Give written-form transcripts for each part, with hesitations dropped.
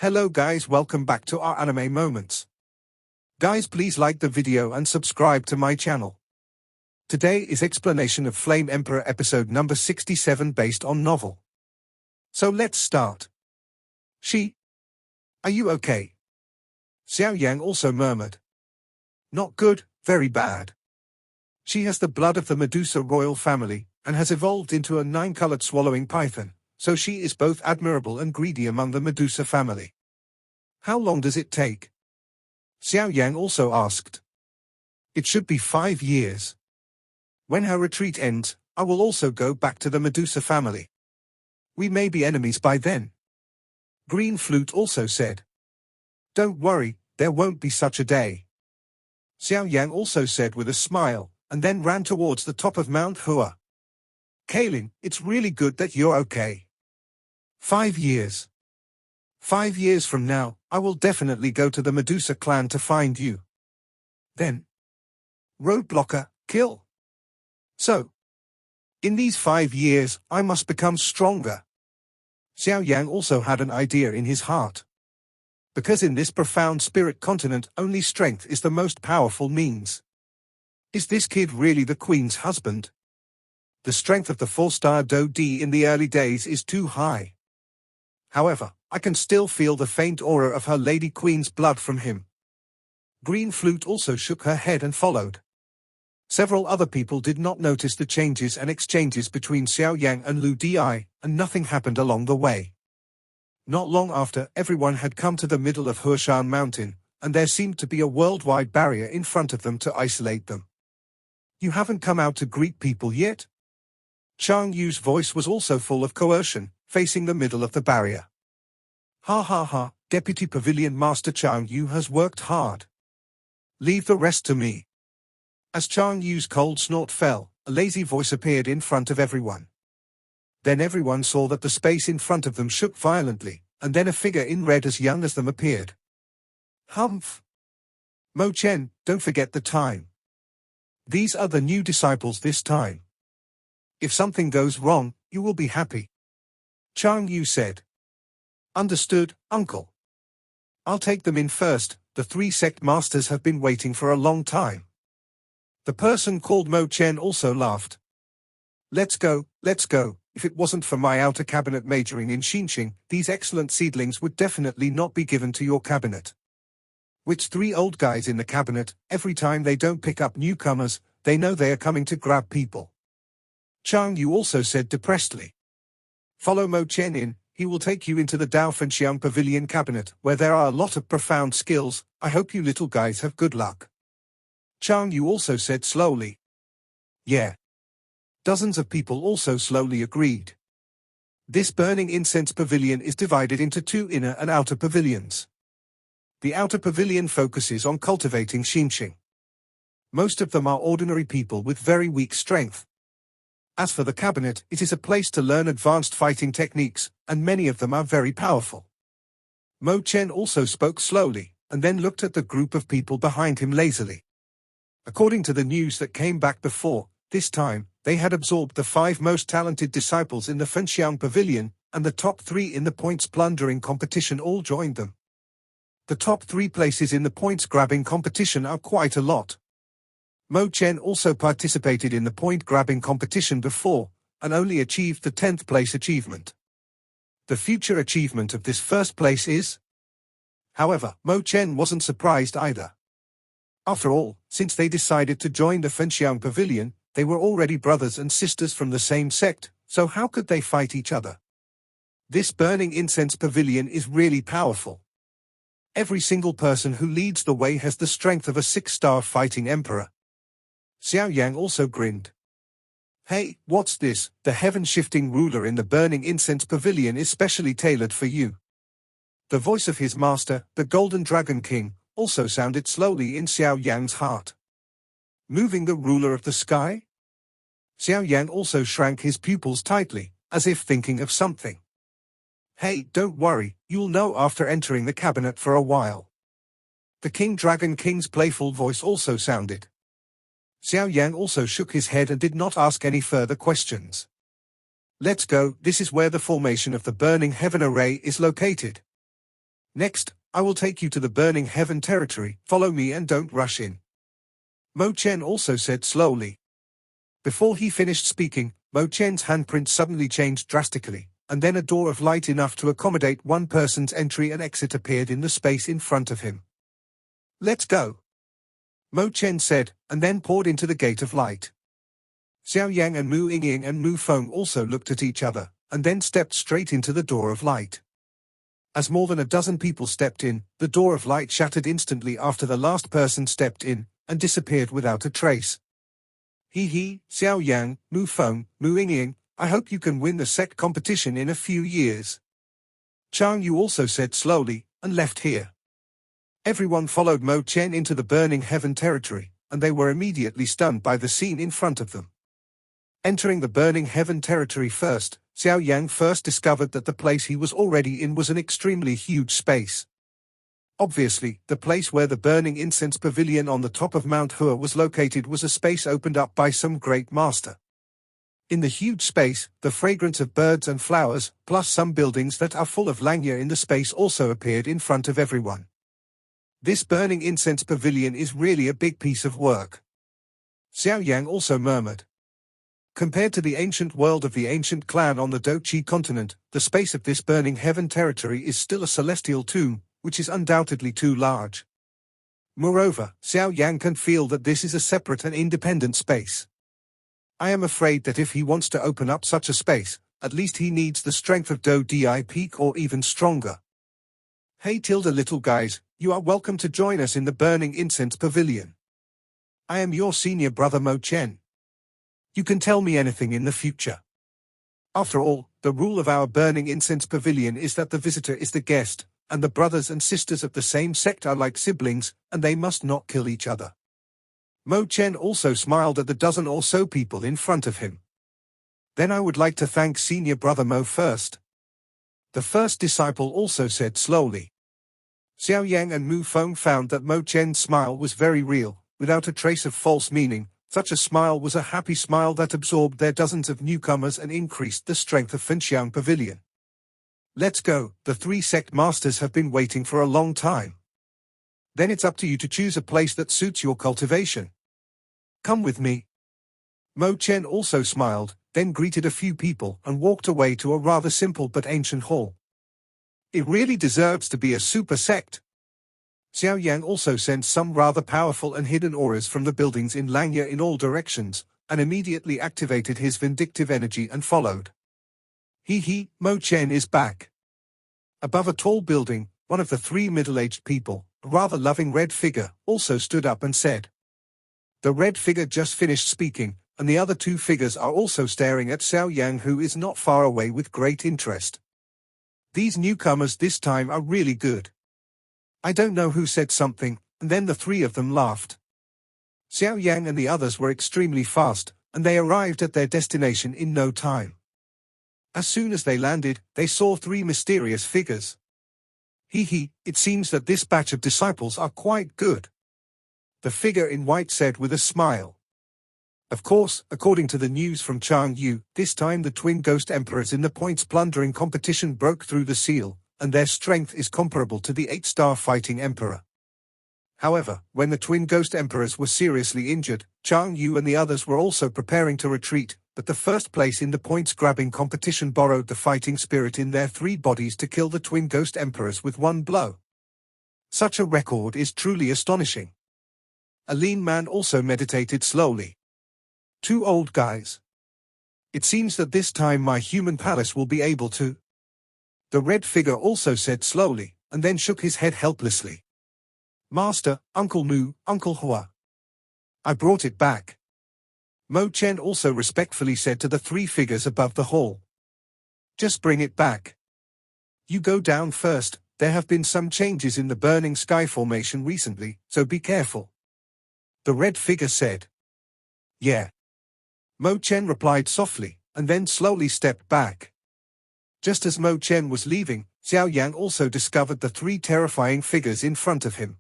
Hello guys, welcome back to our anime moments. Guys, please like the video and subscribe to my channel. Today is explanation of Flame Emperor episode number 67 based on novel. So let's start. Are you okay? Xiao Yan also murmured. Not good, very bad. She has the blood of the Medusa royal family, and has evolved into a 9-colored swallowing python, so she is both admirable and greedy among the Medusa family. How long does it take? Xiao Yan also asked. It should be 5 years. When her retreat ends, I will also go back to the Medusa family. We may be enemies by then. Green Flute also said. Don't worry, there won't be such a day. Xiao Yan also said with a smile, and then ran towards the top of Mount Hua. Kaylin, it's really good that you're okay. 5 years. 5 years from now, I will definitely go to the Medusa clan to find you. Then. Roadblocker, kill. So. In these 5 years, I must become stronger. Xiao Yan also had an idea in his heart. Because in this profound spirit continent only strength is the most powerful means. Is this kid really the queen's husband? The strength of the 4-star Do D in the early days is too high. However, I can still feel the faint aura of her Lady Queen's blood from him. Green Flute also shook her head and followed. Several other people did not notice the changes and exchanges between Xiao Yang and Lu Di, and nothing happened along the way. Not long after, everyone had come to the middle of Hushan Mountain, and there seemed to be a worldwide barrier in front of them to isolate them. You haven't come out to greet people yet? Chang Yu's voice was also full of coercion, facing the middle of the barrier. Ha ha ha, Deputy Pavilion Master Chang Yu has worked hard. Leave the rest to me. As Chang Yu's cold snort fell, a lazy voice appeared in front of everyone. Then everyone saw that the space in front of them shook violently, and then a figure in red as young as them appeared. Humph! Mo Chen, don't forget the time. These are the new disciples this time. If something goes wrong, you will be happy. Chang Yu said. Understood, uncle. I'll take them in first, the 3 sect masters have been waiting for a long time. The person called Mo Chen also laughed. Let's go, if it wasn't for my outer cabinet majoring in Xinqing, these excellent seedlings would definitely not be given to your cabinet. Which 3 old guys in the cabinet, every time they don't pick up newcomers, they know they are coming to grab people. Chang Yu also said depressedly. Follow Mo Chen in, he will take you into the Dao Fenxiang Pavilion cabinet, where there are a lot of profound skills. I hope you little guys have good luck. Chang Yu also said slowly. Yeah. Dozens of people also slowly agreed. This burning incense pavilion is divided into 2 inner and outer pavilions. The outer pavilion focuses on cultivating Xinqing. Most of them are ordinary people with very weak strength. As for the cabinet, it is a place to learn advanced fighting techniques, and many of them are very powerful. Mo Chen also spoke slowly, and then looked at the group of people behind him lazily. According to the news that came back before, this time, they had absorbed the 5 most talented disciples in the Fenxiang Pavilion, and the top 3 in the points plundering competition all joined them. The top 3 places in the points grabbing competition are quite a lot. Mo Chen also participated in the point grabbing competition before, and only achieved the 10th place achievement. The future achievement of this 1st place is? However, Mo Chen wasn't surprised either. After all, since they decided to join the Fenxiang Pavilion, they were already brothers and sisters from the same sect, so how could they fight each other? This burning incense pavilion is really powerful. Every single person who leads the way has the strength of a 6-star fighting emperor. Xiao Yang also grinned. Hey, what's this? The heaven-shifting ruler in the burning incense pavilion is specially tailored for you. The voice of his master, the Golden Dragon King, also sounded slowly in Xiao Yang's heart. Moving the ruler of the sky? Xiao Yang also shrank his pupils tightly, as if thinking of something. Hey, don't worry, you'll know after entering the cabinet for a while. The King Dragon King's playful voice also sounded. Xiao Yang also shook his head and did not ask any further questions. Let's go, this is where the formation of the burning heaven array is located. Next, I will take you to the burning heaven territory. Follow me and don't rush in. Mo Chen also said slowly. Before he finished speaking, Mo Chen's handprint suddenly changed drastically, and then a door of light enough to accommodate one person's entry and exit appeared in the space in front of him. Let's go, Mo Chen said, and then poured into the gate of light. Xiao Yang and Mu Yingying and Mu Feng also looked at each other, and then stepped straight into the door of light. As more than a dozen people stepped in, the door of light shattered instantly after the last person stepped in, and disappeared without a trace. Xiao Yang, Mu Feng, Mu Yingying, I hope you can win the sect competition in a few years. Chang Yu also said slowly, and left here. Everyone followed Mo Chen into the burning heaven territory, and they were immediately stunned by the scene in front of them. Entering the burning heaven territory first, Xiao Yang first discovered that the place he was already in was an extremely huge space. Obviously, the place where the burning incense pavilion on the top of Mount Hua was located was a space opened up by some great master. In the huge space, the fragrance of birds and flowers, plus some buildings that are full of langya in the space also appeared in front of everyone. This burning incense pavilion is really a big piece of work, Xiao Yang also murmured. Compared to the ancient world of the ancient clan on the Dochi continent, the space of this burning heaven territory is still a celestial tomb, which is undoubtedly too large. Moreover, Xiao Yang can feel that this is a separate and independent space. I am afraid that if he wants to open up such a space, at least he needs the strength of Do Di Peak or even stronger. Hey little guys, you are welcome to join us in the burning incense pavilion. I am your senior brother Mo Chen. You can tell me anything in the future. After all, the rule of our burning incense pavilion is that the visitor is the guest, and the brothers and sisters of the same sect are like siblings, and they must not kill each other. Mo Chen also smiled at the dozen or so people in front of him. Then I would like to thank senior brother Mo first. The first disciple also said slowly. Xiao Yang and Mu Feng found that Mo Chen's smile was very real, without a trace of false meaning. Such a smile was a happy smile that absorbed their dozens of newcomers and increased the strength of Fenxiang Pavilion. Let's go, the three sect masters have been waiting for a long time. Then it's up to you to choose a place that suits your cultivation. Come with me. Mo Chen also smiled, then greeted a few people and walked away to a rather simple but ancient hall. It really deserves to be a super sect. Xiao Yang also sensed some rather powerful and hidden auras from the buildings in Langya in all directions, and immediately activated his vindictive energy and followed. Mo Chen is back. Above a tall building, one of the three middle-aged people, a rather loving red figure, also stood up and said. The red figure just finished speaking, and the other two figures are also staring at Xiao Yang, who is not far away with great interest. These newcomers this time are really good. I don't know who said something, and then the three of them laughed. Xiao Yang and the others were extremely fast, and they arrived at their destination in no time. As soon as they landed, they saw three mysterious figures. It seems that this batch of disciples are quite good, the figure in white said with a smile. Of course, according to the news from Chang Yu, this time the twin ghost emperors in the points plundering competition broke through the seal, and their strength is comparable to the 8-star fighting emperor. However, when the twin ghost emperors were seriously injured, Chang Yu and the others were also preparing to retreat, but the first place in the points-grabbing competition borrowed the fighting spirit in their three bodies to kill the twin ghost emperors with one blow. Such a record is truly astonishing. A lean man also meditated slowly. Two old guys. It seems that this time my human palace will be able to. The red figure also said slowly, and then shook his head helplessly. Master, Uncle Mu, Uncle Hua. I brought it back. Mo Chen also respectfully said to the three figures above the hall. Just bring it back. You go down first, there have been some changes in the burning sky formation recently, so be careful. The red figure said. Yeah. Mo Chen replied softly, and then slowly stepped back. Just as Mo Chen was leaving, Xiao Yang also discovered the three terrifying figures in front of him.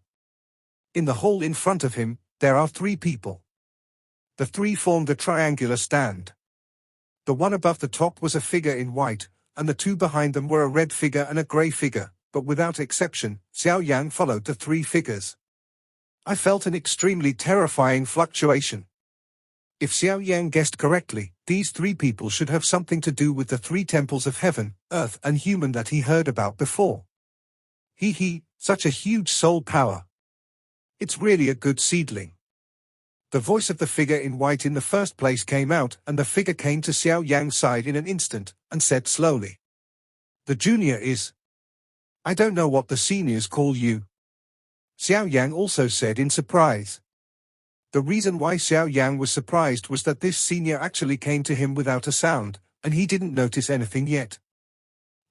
In the hall in front of him, there are three people. The three formed a triangular stand. The one above the top was a figure in white, and the two behind them were a red figure and a grey figure, but without exception, Xiao Yan followed the three figures. I felt an extremely terrifying fluctuation. If Xiao Yan guessed correctly, these three people should have something to do with the three temples of heaven, earth and human that he heard about before. Such a huge soul power. It's really a good seedling. The voice of the figure in white in the first place came out, and the figure came to Xiao Yang's side in an instant, and said slowly. The junior is. I don't know what the seniors call you. Xiao Yang also said in surprise. The reason why Xiao Yang was surprised was that this senior actually came to him without a sound, and he didn't notice anything yet.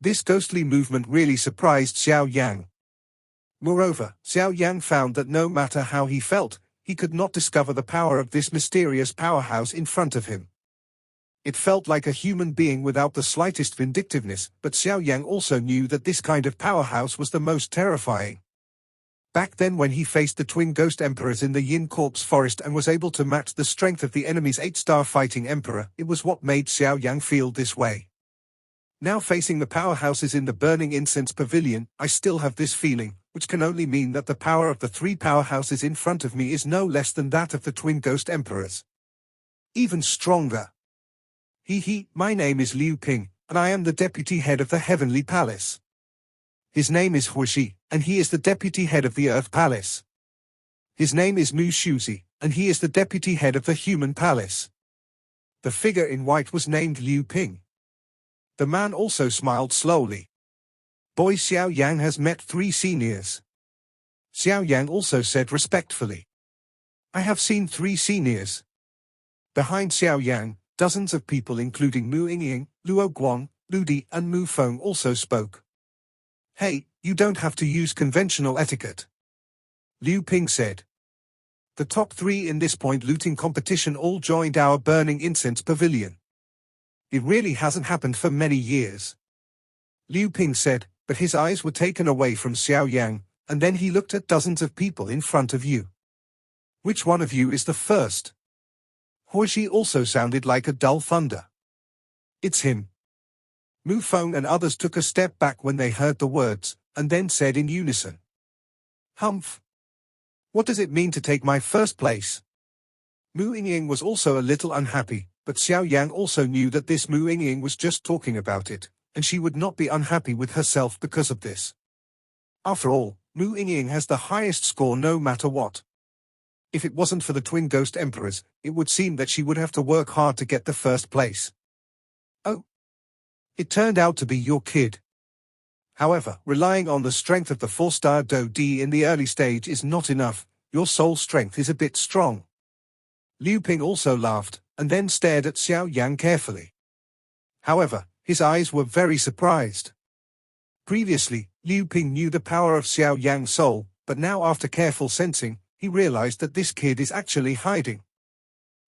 This ghostly movement really surprised Xiao Yang. Moreover, Xiao Yang found that no matter how he felt, he could not discover the power of this mysterious powerhouse in front of him. It felt like a human being without the slightest vindictiveness, but Xiao Yang also knew that this kind of powerhouse was the most terrifying. Back then when he faced the twin ghost emperors in the Yin Corpse forest and was able to match the strength of the enemy's 8-star fighting emperor, it was what made Xiao Yang feel this way. Now facing the powerhouses in the burning incense pavilion, I still have this feeling, which can only mean that the power of the three powerhouses in front of me is no less than that of the twin ghost emperors. Even stronger. My name is Liu Ping, and I am the deputy head of the Heavenly Palace. His name is Huixi, and he is the deputy head of the Earth Palace. His name is Mu Shuzi, and he is the deputy head of the Human Palace. The figure in white was named Liu Ping. The man also smiled slowly. Boy Xiao Yang has met 3 seniors. Xiao Yang also said respectfully. I have seen 3 seniors. Behind Xiao Yang, dozens of people including Mu Yingying, Luo Guang, Lu Di and Mu Feng also spoke. Hey, you don't have to use conventional etiquette. Liu Ping said. The top 3 in this point looting competition all joined our burning incense pavilion. It really hasn't happened for many years. Liu Ping said, but his eyes were taken away from Xiao Yang, and then he looked at dozens of people in front of you. Which one of you is the first? Huixi also sounded like a dull thunder. It's him. Mu Feng and others took a step back when they heard the words, and then said in unison. Humph. What does it mean to take my first place? Mu Yingying was also a little unhappy, but Xiao Yang also knew that this Mu Yingying was just talking about it, and she would not be unhappy with herself because of this. After all, Mu Yingying has the highest score no matter what. If it wasn't for the twin ghost emperors, it would seem that she would have to work hard to get the first place. Oh. It turned out to be your kid. However, relying on the strength of the 4-star Do Di in the early stage is not enough. Your soul strength is a bit strong. Liu Ping also laughed, and then stared at Xiao Yang carefully. However, his eyes were very surprised. Previously, Liu Ping knew the power of Xiao Yang's soul, but now after careful sensing, he realized that this kid is actually hiding.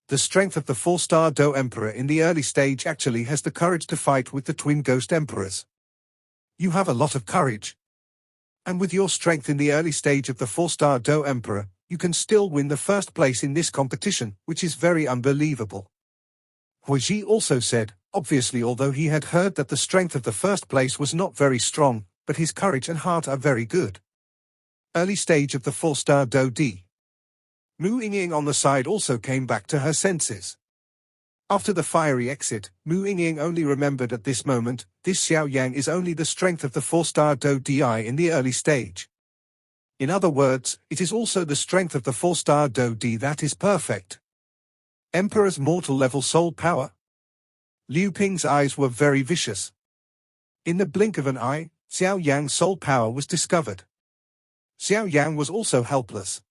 The strength of the 4-star Do Emperor in the early stage actually has the courage to fight with the twin ghost emperors. You have a lot of courage. And with your strength in the early stage of the 4-star Do Emperor, you can still win the first place in this competition, which is very unbelievable. Huixi also said, obviously although he had heard that the strength of the first place was not very strong, but his courage and heart are very good. Early stage of the 4-star Do Di. Mu Yingying on the side also came back to her senses. After the fiery exit, Mu Yingying only remembered at this moment, this Xiao Yang is only the strength of the 4-star Do Di in the early stage. In other words, it is also the strength of the 4-star Do Di that is perfect. Emperor's mortal level soul power. Liu Ping's eyes were very vicious. In the blink of an eye, Xiao Yang's soul power was discovered. Xiao Yang was also helpless.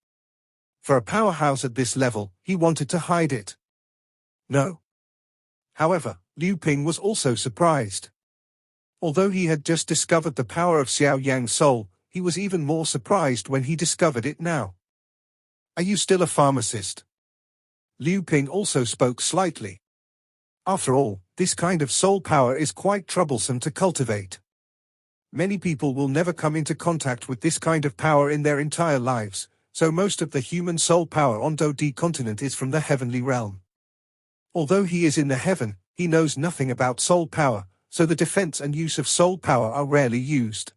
For a powerhouse at this level, he wanted to hide it. No. However, Liu Ping was also surprised. Although he had just discovered the power of Xiao Yang's soul, he was even more surprised when he discovered it now. Are you still a pharmacist? Liu Ping also spoke slightly. After all, this kind of soul power is quite troublesome to cultivate. Many people will never come into contact with this kind of power in their entire lives, so most of the human soul power on Do Di continent is from the heavenly realm. Although he is in the heaven, he knows nothing about soul power, so the defense and use of soul power are rarely used.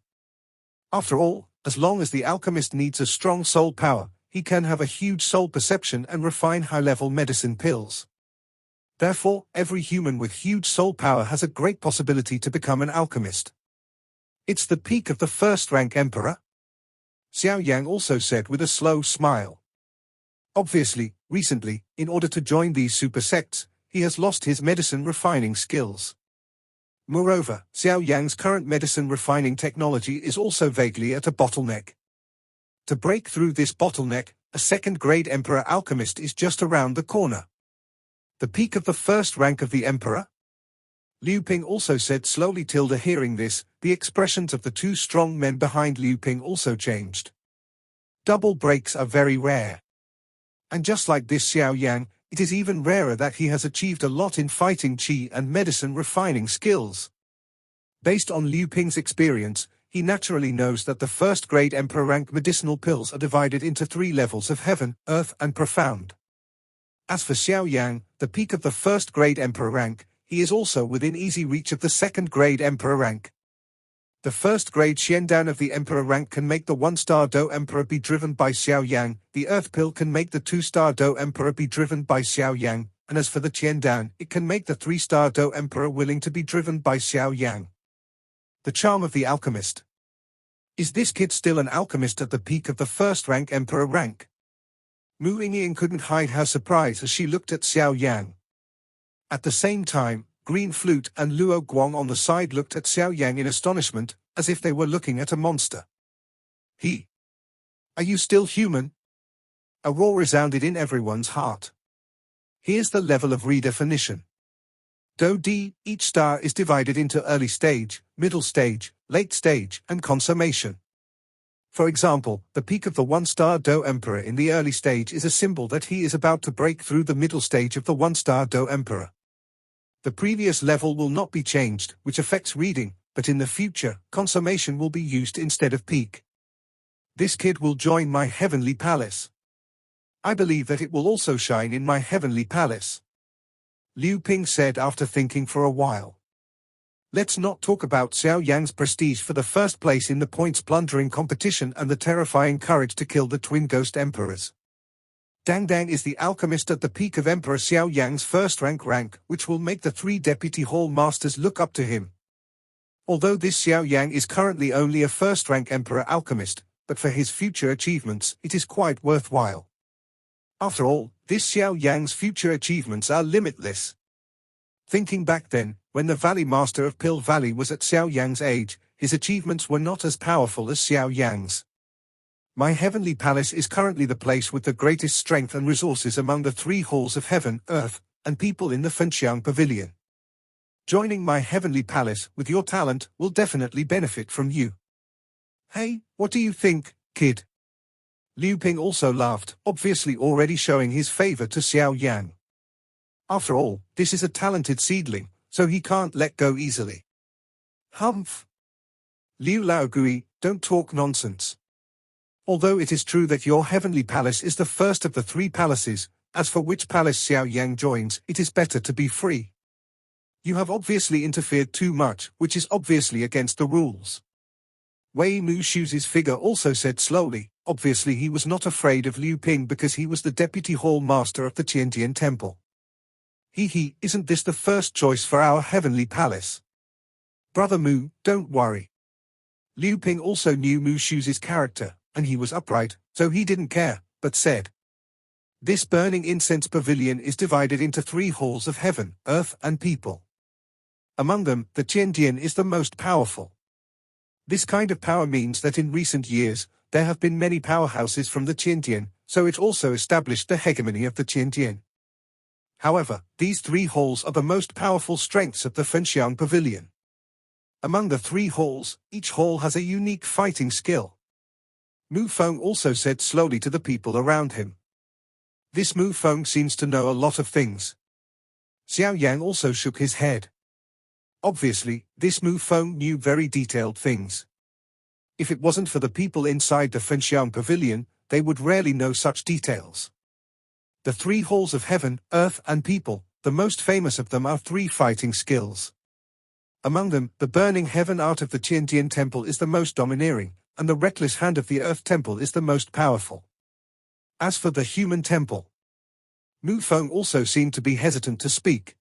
After all, as long as the alchemist needs a strong soul power, he can have a huge soul perception and refine high-level medicine pills. Therefore, every human with huge soul power has a great possibility to become an alchemist. It's the peak of the first-rank emperor, Xiao Yan also said with a slow smile. Obviously, recently, in order to join these super sects, he has lost his medicine refining skills. Moreover, Xiao Yang's current medicine refining technology is also vaguely at a bottleneck. To break through this bottleneck, a second-grade emperor alchemist is just around the corner. The peak of the first rank of the emperor? Liu Ping also said slowly. Hearing this, the expressions of the two strong men behind Liu Ping also changed. Double breaks are very rare. And just like this Xiao Yan, it is even rarer that he has achieved a lot in fighting qi and medicine refining skills. Based on Liu Ping's experience, he naturally knows that the first-grade emperor rank medicinal pills are divided into 3 levels of heaven, earth and profound. As for Xiao Yang, the peak of the first-grade emperor rank, he is also within easy reach of the second-grade emperor rank. The first-grade Xiandan of the emperor rank can make the 1-star Do emperor be driven by Xiao Yang, the earth pill can make the 2-star Do emperor be driven by Xiao Yang, and as for the Qiandan, it can make the 3-star Do emperor willing to be driven by Xiao Yang. The charm of the alchemist. Is this kid still an alchemist at the peak of the first-rank emperor rank? Mu Yingying couldn't hide her surprise as she looked at Xiao Yang. At the same time, Green Flute and Luo Guang on the side looked at Xiao Yang in astonishment, as if they were looking at a monster. Are you still human? A roar resounded in everyone's heart. Here's the level of redefinition. Do D, each star is divided into early stage, middle stage, late stage, and consummation. For example, the peak of the 1-star Do Emperor in the early stage is a symbol that he is about to break through the middle stage of the 1-star Do Emperor. The previous level will not be changed, which affects reading, but in the future, consummation will be used instead of peak. This kid will join my heavenly palace. I believe that it will also shine in my heavenly palace. Liu Ping said after thinking for a while. Let's not talk about Xiao Yang's prestige for the first place in the points plundering competition and the terrifying courage to kill the twin ghost emperors. Dang Dang is the alchemist at the peak of Emperor Xiao Yang's first-rank, which will make the 3 deputy hall masters look up to him. Although this Xiao Yang is currently only a first-rank emperor alchemist, but for his future achievements it is quite worthwhile. After all, this Xiao Yang's future achievements are limitless. Thinking back then, when the Valley Master of Pill Valley was at Xiao Yang's age, his achievements were not as powerful as Xiao Yang's. My heavenly palace is currently the place with the greatest strength and resources among the 3 halls of heaven, earth, and people in the Fenxiang Pavilion. Joining my heavenly palace with your talent will definitely benefit from you. Hey, what do you think, kid? Liu Ping also laughed, obviously already showing his favor to Xiao Yang. After all, this is a talented seedling, so he can't let go easily. Humph! Liu Laogui, don't talk nonsense. Although it is true that your heavenly palace is the first of the 3 palaces, as for which palace Xiao Yang joins, it is better to be free. You have obviously interfered too much, which is obviously against the rules. Wei Mu Shu's figure also said slowly, obviously he was not afraid of Liu Ping because he was the deputy hall master of the Qiandian temple. Isn't this the first choice for our heavenly palace? Brother Mu, don't worry. Liu Ping also knew Mu Shu's character, and he was upright, so he didn't care, but said. This burning incense pavilion is divided into 3 halls of heaven, earth and people. Among them, the Qiandian is the most powerful. This kind of power means that in recent years, there have been many powerhouses from the Qiandian, so it also established the hegemony of the Qiandian. However, these 3 halls are the most powerful strengths of the Fenxiang Pavilion. Among the 3 halls, each hall has a unique fighting skill. Mu Feng also said slowly to the people around him. This Mu Feng seems to know a lot of things. Xiao Yang also shook his head. Obviously, this Mu Feng knew very detailed things. If it wasn't for the people inside the Fenxiang Pavilion, they would rarely know such details. The 3 halls of heaven, earth and people, the most famous of them are 3 fighting skills. Among them, the burning heaven art of the Qiandian temple is the most domineering, and the reckless hand of the Earth Temple is the most powerful. As for the human temple, Mu Feng also seemed to be hesitant to speak.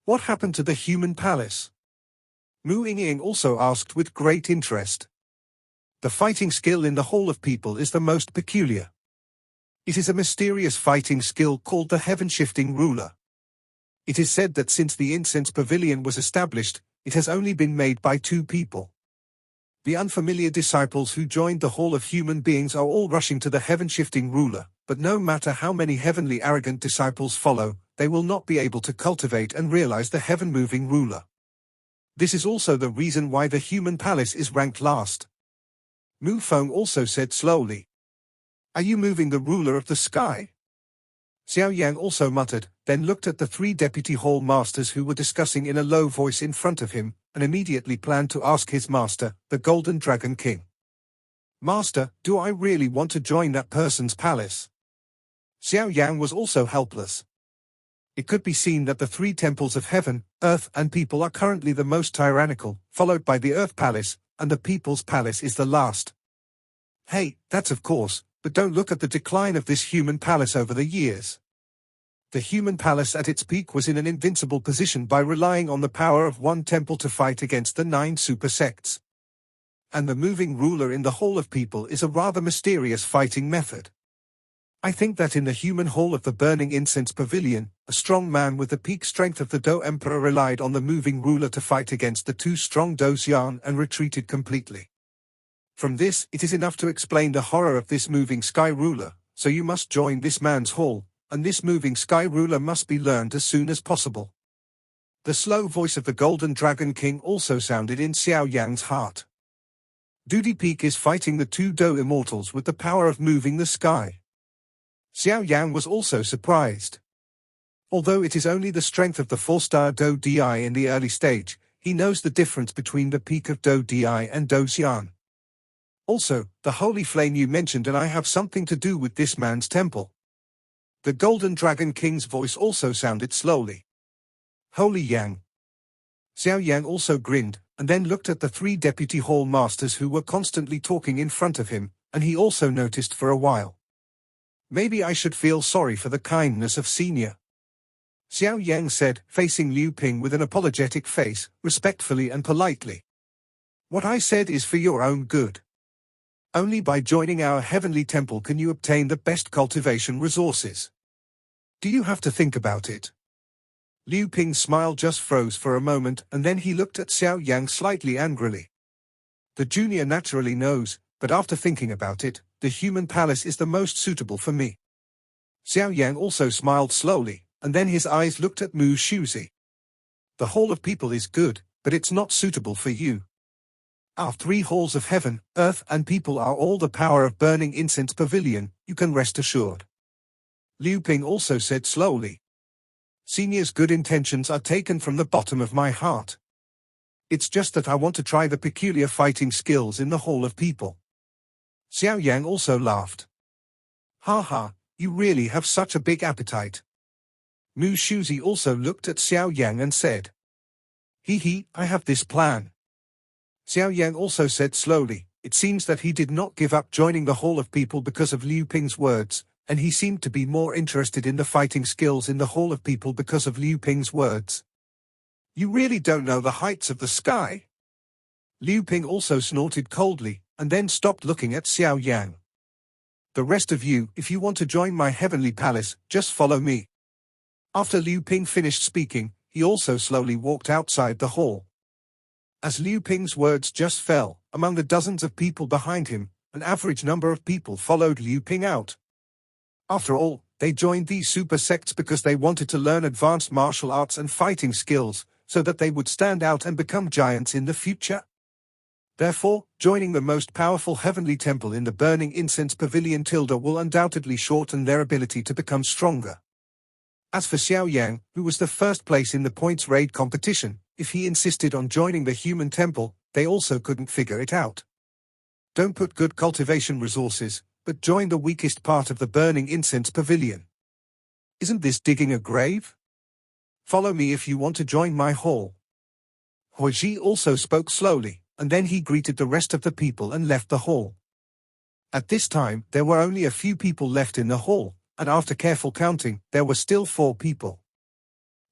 What happened to the human palace? Mu Yingying also asked with great interest. The fighting skill in the Hall of People is the most peculiar. It is a mysterious fighting skill called the Heaven-Shifting Ruler. It is said that since the Incense Pavilion was established, it has only been made by 2 people. The unfamiliar disciples who joined the Hall of Human Beings are all rushing to the Heaven-Shifting Ruler, but no matter how many heavenly arrogant disciples follow, they will not be able to cultivate and realize the Heaven-Moving Ruler. This is also the reason why the human palace is ranked last. Mu Feng also said slowly, "Are you moving the ruler of the sky?" Xiao Yan also muttered, then looked at the 3 deputy hall masters who were discussing in a low voice in front of him, and immediately planned to ask his master, the Golden Dragon King. "Master, do I really want to join that person's palace?" Xiao Yan was also helpless. It could be seen that the 3 temples of heaven, earth and people are currently the most tyrannical, followed by the Earth Palace, and the People's Palace is the last. Hey, that's of course, but don't look at the decline of this human palace over the years. The human palace at its peak was in an invincible position by relying on the power of 1 temple to fight against the 9 super sects. And the moving ruler in the Hall of People is a rather mysterious fighting method. I think that in the human hall of the Burning Incense Pavilion, a strong man with the peak strength of the Do Emperor relied on the moving ruler to fight against the 2 strong Do Xian and retreated completely. From this, it is enough to explain the horror of this moving sky ruler, so you must join this man's hall, and this moving sky ruler must be learned as soon as possible. The slow voice of the Golden Dragon King also sounded in Xiao Yang's heart. Duty Peak is fighting the 2 Do Immortals with the power of moving the sky. Xiao Yang was also surprised. Although it is only the strength of the 4-star Do Di in the early stage, he knows the difference between the peak of Do Di and Do Xian. Also, the holy flame you mentioned and I have something to do with this man's temple. The Golden Dragon King's voice also sounded slowly. Holy Yang. Xiao Yang also grinned, and then looked at the 3 deputy hall masters who were constantly talking in front of him, and he also noticed for a while. Maybe I should feel sorry for the kindness of Senior. Xiao Yang said, facing Liu Ping with an apologetic face, respectfully and politely. What I said is for your own good. Only by joining our heavenly temple can you obtain the best cultivation resources. Do you have to think about it? Liu Ping's smile just froze for a moment, and then he looked at Xiao Yang slightly angrily. The junior naturally knows, but after thinking about it, the human palace is the most suitable for me. Xiao Yang also smiled slowly, and then his eyes looked at Mu Shuzi. The Hall of People is good, but it's not suitable for you. Our 3 halls of heaven, earth and people are all the power of Burning Incense Pavilion, you can rest assured. Liu Ping also said slowly. Senior's good intentions are taken from the bottom of my heart. It's just that I want to try the peculiar fighting skills in the Hall of People. Xiao Yang also laughed. Ha ha, you really have such a big appetite. Mu Shuzi also looked at Xiao Yang and said. He, I have this plan. Xiao Yang also said slowly, it seems that he did not give up joining the Hall of People because of Liu Ping's words, and he seemed to be more interested in the fighting skills in the Hall of People because of Liu Ping's words. You really don't know the heights of the sky? Liu Ping also snorted coldly, and then stopped looking at Xiao Yang. The rest of you, if you want to join my heavenly palace, just follow me. After Liu Ping finished speaking, he also slowly walked outside the hall. As Liu Ping's words just fell, among the dozens of people behind him, an average number of people followed Liu Ping out. After all, they joined these super sects because they wanted to learn advanced martial arts and fighting skills, so that they would stand out and become giants in the future. Therefore, joining the most powerful heavenly temple in the Burning Incense Pavilion Tilda will undoubtedly shorten their ability to become stronger. As for Xiao Yang, who was the first place in the points raid competition, if he insisted on joining the human temple, they also couldn't figure it out. Don't put good cultivation resources, but join the weakest part of the Burning Incense Pavilion. Isn't this digging a grave? Follow me if you want to join my hall. Huiji also spoke slowly, and then he greeted the rest of the people and left the hall. At this time, there were only a few people left in the hall, and after careful counting, there were still 4 people.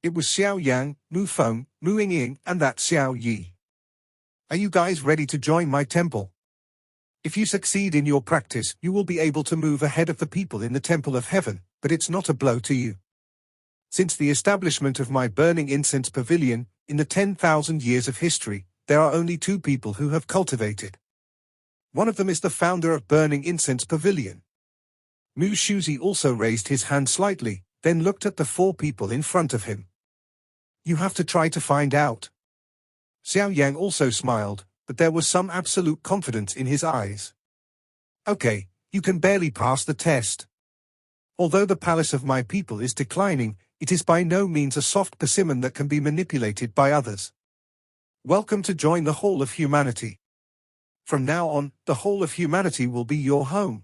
It was Xiao Yan, Mu Feng, Mu Yingying, and that Xiao Yi. Are you guys ready to join my temple? If you succeed in your practice, you will be able to move ahead of the people in the Temple of Heaven, but it's not a blow to you. Since the establishment of my burning incense pavilion, in the 10,000 years of history, there are only 2 people who have cultivated. One of them is the founder of Burning Incense Pavilion. Mu Shuzi also raised his hand slightly, then looked at the 4 people in front of him. You have to try to find out. Xiao Yang also smiled, but there was some absolute confidence in his eyes. Okay, you can barely pass the test. Although the palace of my people is declining, it is by no means a soft persimmon that can be manipulated by others. Welcome to join the Hall of Humanity. From now on, the Hall of Humanity will be your home.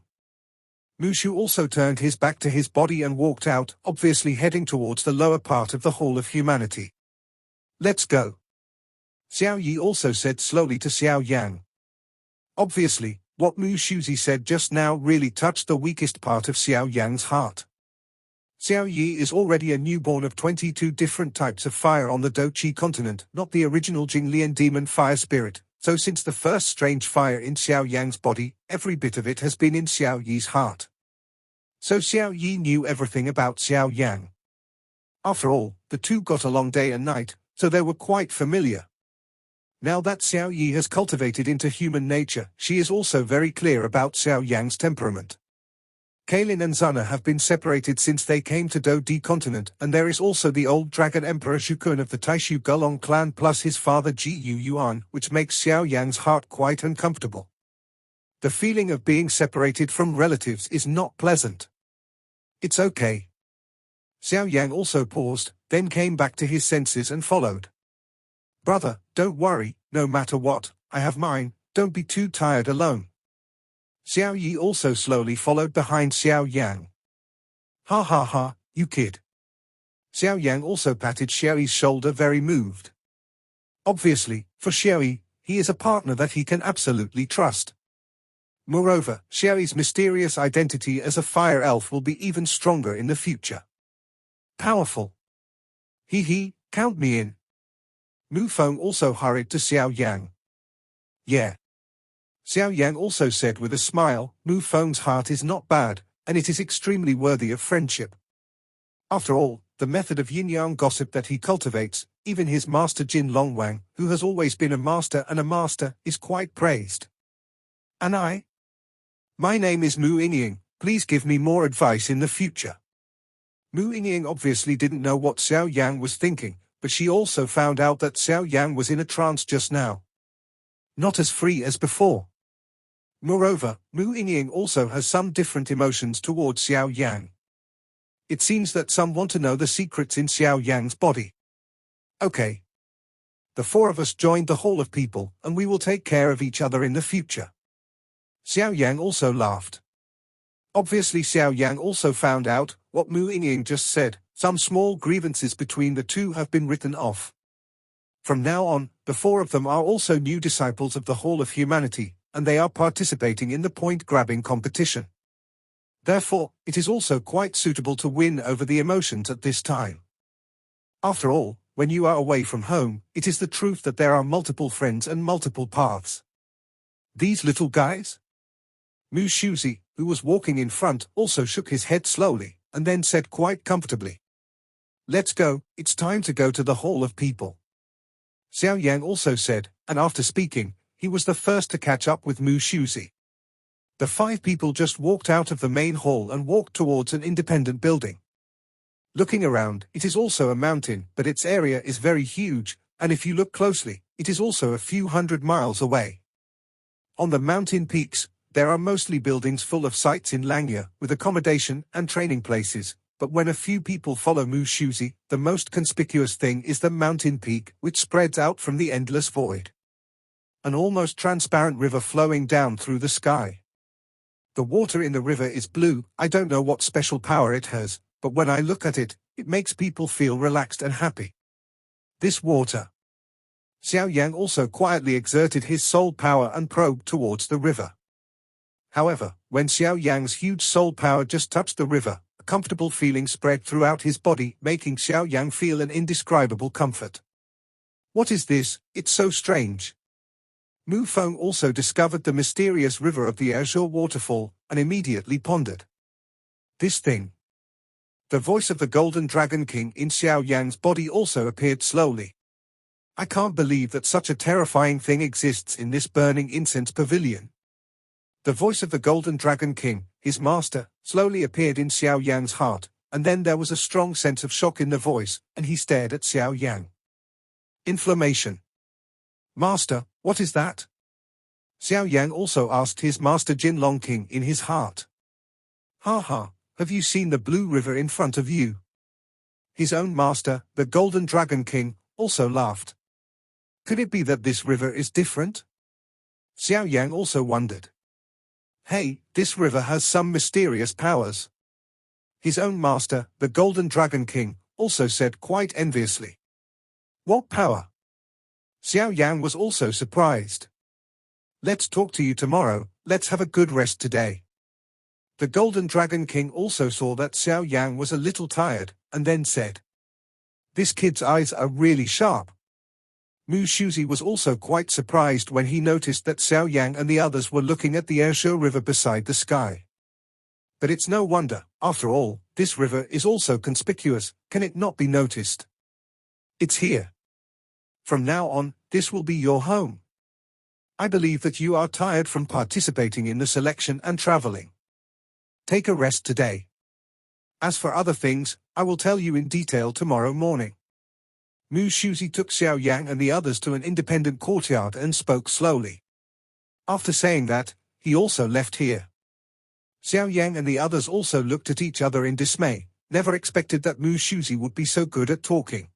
Mushu also turned his back to his body and walked out, obviously heading towards the lower part of the Hall of Humanity. Let's go. Xiao Yi also said slowly to Xiao Yang. Obviously, what Mu Shuzi said just now really touched the weakest part of Xiao Yang's heart. Xiao Yi is already a newborn of 22 different types of fire on the Doqi continent, not the original Jinglian demon fire spirit, so since the first strange fire in Xiao Yang's body, every bit of it has been in Xiao Yi's heart. So Xiao Yi knew everything about Xiao Yang. After all, the 2 got along day and night, so they were quite familiar. Now that Xiao Yi has cultivated into human nature, she is also very clear about Xiao Yang's temperament. Kailin and Zana have been separated since they came to Do-Di continent, and there is also the old dragon Emperor Shukun of the Taishu Gulong clan plus his father Ji Yuan, which makes Xiao Yang's heart quite uncomfortable. The feeling of being separated from relatives is not pleasant. It's okay. Xiao Yang also paused, then came back to his senses and followed. Brother, don't worry, no matter what, I have mine, don't be too tired alone. Xiao Yi also slowly followed behind Xiao Yang. Ha ha ha, you kid. Xiao Yang also patted Xiao Yi's shoulder, very moved. Obviously, for Xiao Yi, he is a partner that he can absolutely trust. Moreover, Xiao Yi's mysterious identity as a fire elf will be even stronger in the future. Powerful. He, count me in. Mu Feng also hurried to Xiao Yang. Yeah. Xiao Yang also said with a smile, Mu Feng's heart is not bad, and it is extremely worthy of friendship. After all, the method of yin-yang gossip that he cultivates, even his master Jin Longwang, who has always been a master and a master, is quite praised. And I? My name is Mu Yingying, please give me more advice in the future. Mu Yingying obviously didn't know what Xiao Yang was thinking, but she also found out that Xiao Yang was in a trance just now. Not as free as before. Moreover, Mu Yingying also has some different emotions towards Xiao Yang. It seems that some want to know the secrets in Xiao Yang's body. Okay. The 4 of us joined the Hall of People, and we will take care of each other in the future. Xiao Yang also laughed. Obviously Xiao Yang also found out what Mu Yingying just said. Some small grievances between the 2 have been written off. From now on, the 4 of them are also new disciples of the Hall of Humanity, and they are participating in the point-grabbing competition. Therefore, it is also quite suitable to win over the emotions at this time. After all, when you are away from home, it is the truth that there are multiple friends and multiple paths. These little guys? Mu Shuzi, who was walking in front, also shook his head slowly, and then said quite comfortably. Let's go, it's time to go to the Hall of People. Xiao Yang also said, and after speaking, he was the first to catch up with Mu Shuzi. The 5 people just walked out of the main hall and walked towards an independent building. Looking around, it is also a mountain, but its area is very huge, and if you look closely, it is also a few hundred miles away. On the mountain peaks, there are mostly buildings full of sites in Langya, with accommodation and training places, but when a few people follow Mu Shuzi, the most conspicuous thing is the mountain peak, which spreads out from the endless void. An almost transparent river flowing down through the sky. The water in the river is blue. I don't know what special power it has, but when I look at it, it makes people feel relaxed and happy. This water. Xiao Yang also quietly exerted his soul power and probed towards the river. However, when Xiao Yang's huge soul power just touched the river, a comfortable feeling spread throughout his body, making Xiao Yang feel an indescribable comfort. What is this? It's so strange. Mu Feng also discovered the mysterious river of the azure waterfall, and immediately pondered. This thing. The voice of the Golden Dragon King in Xiao Yang's body also appeared slowly. I can't believe that such a terrifying thing exists in this burning incense pavilion. The voice of the Golden Dragon King, his master, slowly appeared in Xiao Yang's heart, and then there was a strong sense of shock in the voice, and he stared at Xiao Yang. Inflammation. Master, what is that? Xiao Yang also asked his master Jin Long King in his heart. Ha ha, have you seen the blue river in front of you? His own master, the Golden Dragon King, also laughed. Could it be that this river is different? Xiao Yang also wondered. Hey, this river has some mysterious powers. His own master, the Golden Dragon King, also said quite enviously. What power? Xiao Yang was also surprised. Let's talk to you tomorrow, let's have a good rest today. The Golden Dragon King also saw that Xiao Yang was a little tired, and then said. This kid's eyes are really sharp. Mu Shuzi was also quite surprised when he noticed that Xiao Yang and the others were looking at the Airshore River beside the sky. But it's no wonder, after all, this river is also conspicuous, can it not be noticed? It's here. From now on, this will be your home. I believe that you are tired from participating in the selection and traveling. Take a rest today. As for other things, I will tell you in detail tomorrow morning. Mu Shuzi took Xiao Yang and the others to an independent courtyard and spoke slowly. After saying that, he also left here. Xiao Yang and the others also looked at each other in dismay, never expected that Mu Shuzi would be so good at talking.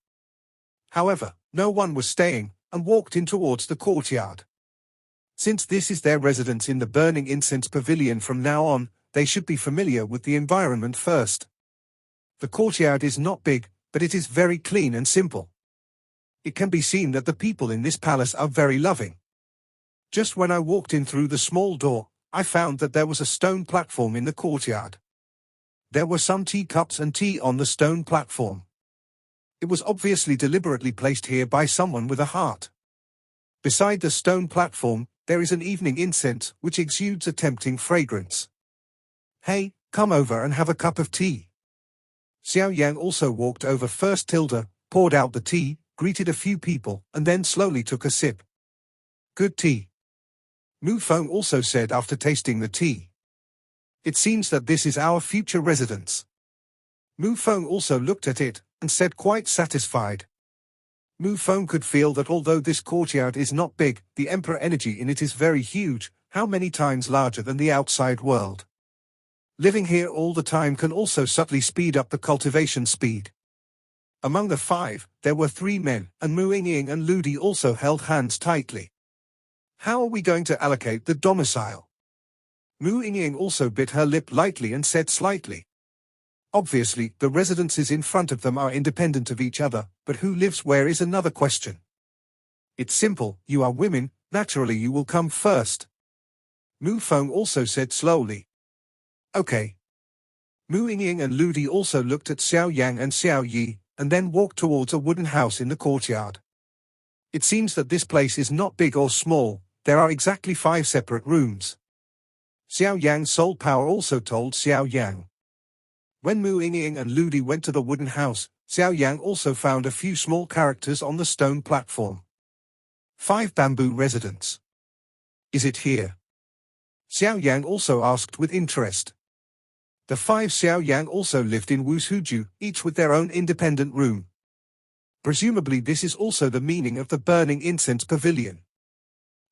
However, no one was staying, and walked in towards the courtyard. Since this is their residence in the Burning Incense Pavilion from now on, they should be familiar with the environment first. The courtyard is not big, but it is very clean and simple. It can be seen that the people in this palace are very loving. Just when I walked in through the small door, I found that there was a stone platform in the courtyard. There were some teacups and tea on the stone platform. It was obviously deliberately placed here by someone with a heart. Beside the stone platform, there is an evening incense which exudes a tempting fragrance. Hey, come over and have a cup of tea. Xiao Yang also walked over first, poured out the tea, greeted a few people, and then slowly took a sip. Good tea. Mu Feng also said after tasting the tea. It seems that this is our future residence. Mu Feng also looked at it, and said quite satisfied. Mu Feng could feel that although this courtyard is not big, the emperor energy in it is very huge, how many times larger than the outside world. Living here all the time can also subtly speed up the cultivation speed. Among the five, there were 3 men, and Mu Yingying and Ludi also held hands tightly. How are we going to allocate the domicile? Mu Yingying also bit her lip lightly and said slightly. Obviously, the residences in front of them are independent of each other, but who lives where is another question. It's simple, you are women, naturally you will come first. Mu Feng also said slowly. Okay. Mu Yingying and Ludi also looked at Xiao Yang and Xiao Yi, and then walked towards a wooden house in the courtyard. It seems that this place is not big or small, there are exactly 5 separate rooms. Xiao Yang's soul power also told Xiao Yang. When Mu Yingying and Ludi went to the wooden house, Xiao Yang also found a few small characters on the stone platform. 5 bamboo residents. Is it here? Xiao Yang also asked with interest. The 5 Xiao Yang also lived in Wusuju, each with their own independent room. Presumably this is also the meaning of the Burning Incense Pavilion.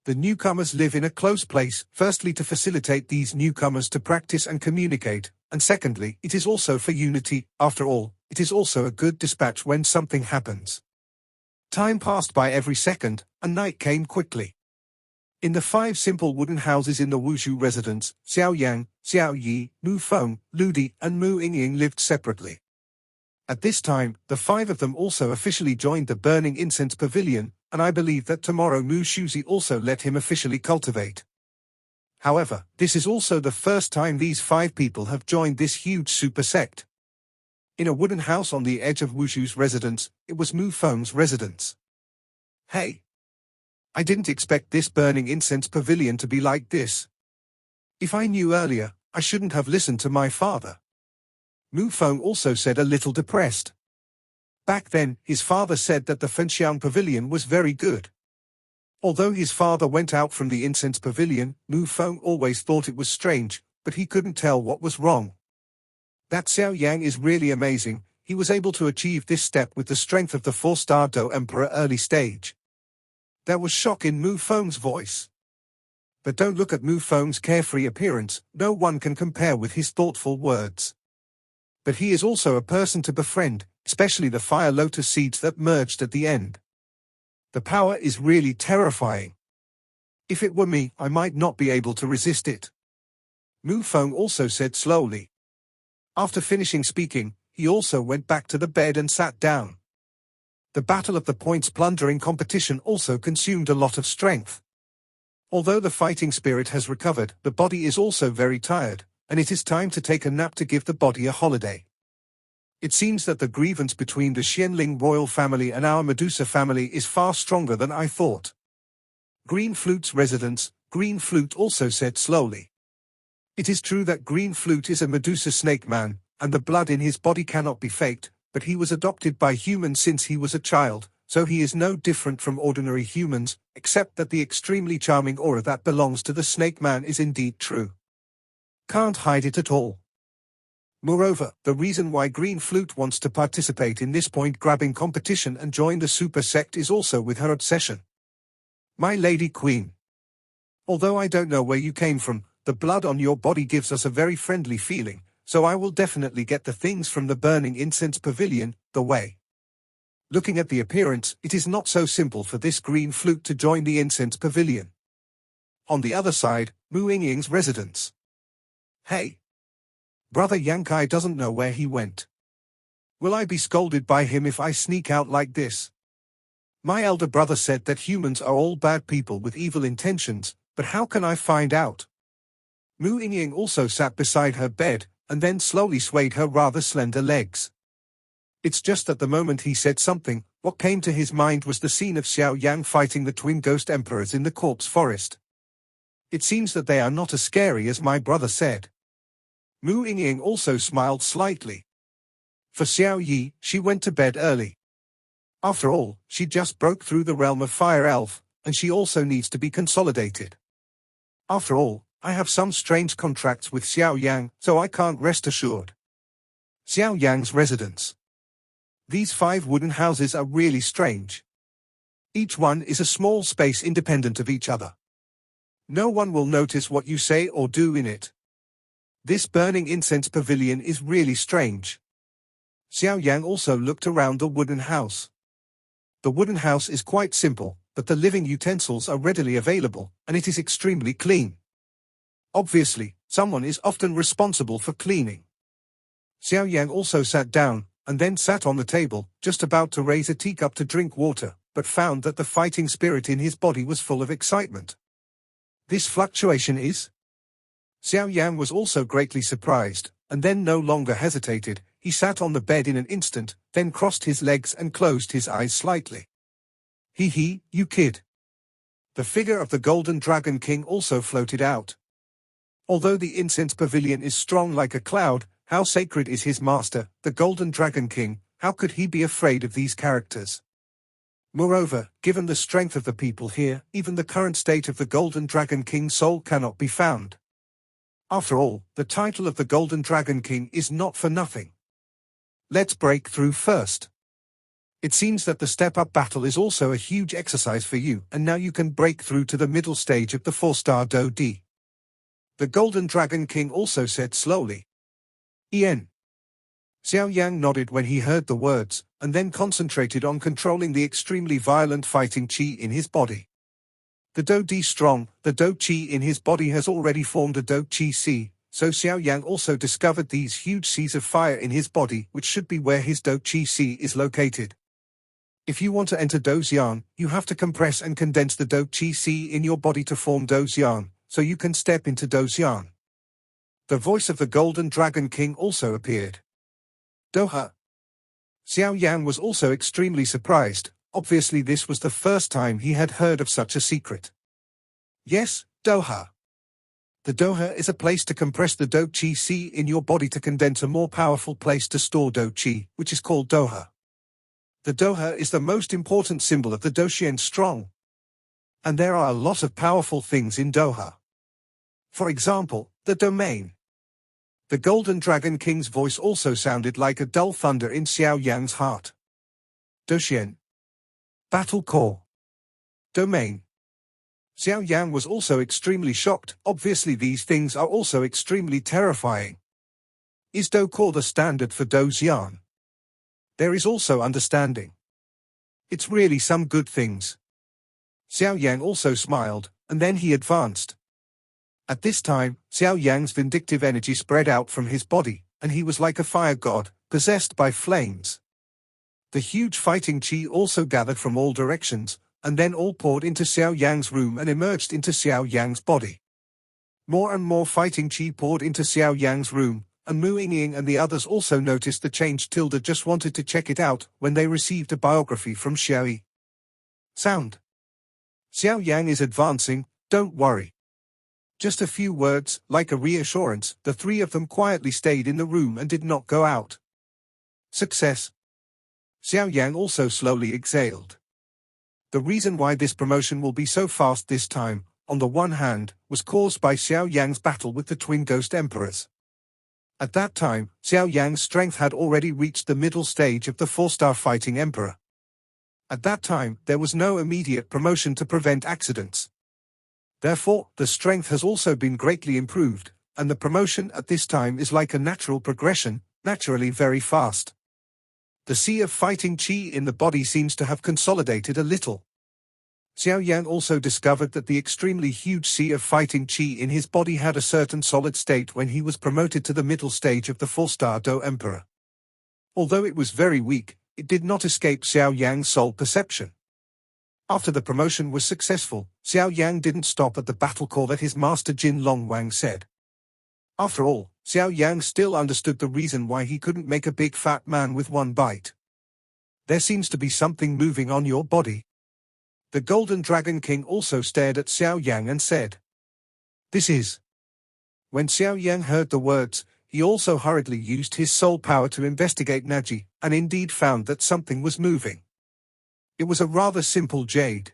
The newcomers live in a close place, firstly to facilitate these newcomers to practice and communicate, and secondly, it is also for unity. After all, it is also a good dispatch when something happens. Time passed by every second, and night came quickly. In the 5 simple wooden houses in the Wushu residence, Xiao Yang, Xiao Yi, Mu Feng, Ludi, and Mu Yingying lived separately. At this time, the 5 of them also officially joined the Burning Incense Pavilion, and I believe that tomorrow Mu Shuzi also let him officially cultivate. However, this is also the first time these 5 people have joined this huge super sect. In a wooden house on the edge of Wushu's residence, it was Mu Feng's residence. Hey! I didn't expect this Burning Incense Pavilion to be like this. If I knew earlier, I shouldn't have listened to my father. Mu Feng also said a little depressed. Back then, his father said that the Fenxiang Pavilion was very good. Although his father went out from the Incense Pavilion, Mu Feng always thought it was strange, but he couldn't tell what was wrong. That Xiao Yan is really amazing. He was able to achieve this step with the strength of the 4-star Do Emperor early stage. There was shock in Mu Feng's voice. But don't look at Mu Feng's carefree appearance, no one can compare with his thoughtful words. But he is also a person to befriend, especially the fire lotus seeds that merged at the end. The power is really terrifying. If it were me, I might not be able to resist it. Mu Feng also said slowly. After finishing speaking, he also went back to the bed and sat down. The Battle of the Points plundering competition also consumed a lot of strength. Although the fighting spirit has recovered, the body is also very tired, and it is time to take a nap to give the body a holiday. It seems that the grievance between the Xianling royal family and our Medusa family is far stronger than I thought. Green Flute's residence, Green Flute also said slowly. It is true that Green Flute is a Medusa snake man, and the blood in his body cannot be faked, but he was adopted by humans since he was a child, so he is no different from ordinary humans, except that the extremely charming aura that belongs to the snake man is indeed true. Can't hide it at all. Moreover, the reason why Green Flute wants to participate in this point-grabbing competition and join the super sect is also with her obsession. My lady queen. Although I don't know where you came from, the blood on your body gives us a very friendly feeling, so I will definitely get the things from the Burning Incense Pavilion, the way. Looking at the appearance, it is not so simple for this Green Flute to join the Incense Pavilion. On the other side, Mu Yingying's residence. Hey! Brother Yankai doesn't know where he went. Will I be scolded by him if I sneak out like this? My elder brother said that humans are all bad people with evil intentions, but how can I find out? Mu Yingying also sat beside her bed, and then slowly swayed her rather slender legs. It's just at the moment he said something, what came to his mind was the scene of Xiao Yan fighting the twin ghost emperors in the corpse forest. It seems that they are not as scary as my brother said. Mu Yingying also smiled slightly. For Xiao Yi, she went to bed early. After all, she just broke through the realm of Fire Elf, and she also needs to be consolidated. After all, I have some strange contracts with Xiao Yang, so I can't rest assured. Xiao Yang's residence. These 5 wooden houses are really strange. Each one is a small space independent of each other. No one will notice what you say or do in it. This Burning Incense Pavilion is really strange. Xiao Yang also looked around the wooden house. The wooden house is quite simple, but the living utensils are readily available, and it is extremely clean. Obviously, someone is often responsible for cleaning. Xiao Yang also sat down, and then sat on the table, just about to raise a teacup to drink water, but found that the fighting spirit in his body was full of excitement. This fluctuation is? Xiao Yan was also greatly surprised, and then no longer hesitated. He sat on the bed in an instant, then crossed his legs and closed his eyes slightly. Hee, you kid. The figure of the Golden Dragon King also floated out. Although the incense pavilion is strong like a cloud, how sacred is his master, the Golden Dragon King? How could he be afraid of these characters? Moreover, given the strength of the people here, even the current state of the Golden Dragon King's soul cannot be found. After all, the title of the Golden Dragon King is not for nothing. Let's break through first. It seems that the step-up battle is also a huge exercise for you, and now you can break through to the middle stage of the 4-star Do D. The Golden Dragon King also said slowly. Ian. Xiao Yang nodded when he heard the words, and then concentrated on controlling the extremely violent fighting qi in his body. The Do D strong, the Do Qi in his body has already formed a Do Qi C, So Xiao Yan also discovered these huge seas of fire in his body, which should be where his Do Chi Sea is located. If you want to enter Do Xian, you have to compress and condense the Do Chi Sea in your body to form Do Xian, so you can step into Do Xian. The voice of the Golden Dragon King also appeared. Doha. Xiao Yan was also extremely surprised. Obviously this was the first time he had heard of such a secret. Yes, Doha. The Doha is a place to compress the Do Chi Sea in your body to condense a more powerful place to store Do Chi, which is called Doha. The Doha is the most important symbol of the Doxian strong. And there are a lot of powerful things in Doha. For example, the domain. The Golden Dragon King's voice also sounded like a dull thunder in Xiao Yan's heart. Doxian. Battle Core. Domain. Xiao Yan was also extremely shocked. Obviously these things are also extremely terrifying. Is Do Core the standard for Do Xian? There is also understanding. It's really some good things. Xiao Yan also smiled, and then he advanced. At this time, Xiao Yan's vindictive energy spread out from his body, and he was like a fire god, possessed by flames. The huge fighting chi also gathered from all directions, and then all poured into Xiao Yan's room and emerged into Xiao Yan's body. More and more fighting chi poured into Xiao Yan's room, and Mu Yingying and the others also noticed the change. Tilda just wanted to check it out when they received a biography from Xiaoyi. Sound. Xiao Yan is advancing, don't worry. Just a few words, like a reassurance. The three of them quietly stayed in the room and did not go out. Success. Xiao Yan also slowly exhaled. The reason why this promotion will be so fast this time, on the one hand, was caused by Xiao Yan's battle with the twin ghost emperors. At that time, Xiao Yan's strength had already reached the middle stage of the 4-star fighting emperor. At that time, there was no immediate promotion to prevent accidents. Therefore, the strength has also been greatly improved, and the promotion at this time is like a natural progression, naturally very fast. The sea of fighting chi in the body seems to have consolidated a little. Xiao Yan also discovered that the extremely huge sea of fighting chi in his body had a certain solid state when he was promoted to the middle stage of the 4-star Do Emperor. Although it was very weak, it did not escape Xiao Yan's soul perception. After the promotion was successful, Xiao Yan didn't stop at the battle call that his master Jin Longwang said. After all, Xiao Yan still understood the reason why he couldn't make a big fat man with one bite. There seems to be something moving on your body. The Golden Dragon King also stared at Xiao Yan and said, "This is." When Xiao Yan heard the words, he also hurriedly used his soul power to investigate Naji, and indeed found that something was moving. It was a rather simple jade.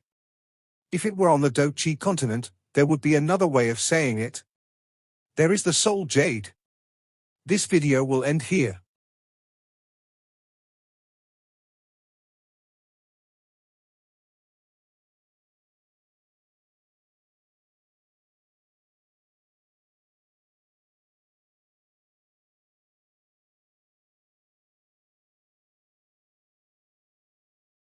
If it were on the Do Chi continent, there would be another way of saying it. There is the soul jade. This video will end here.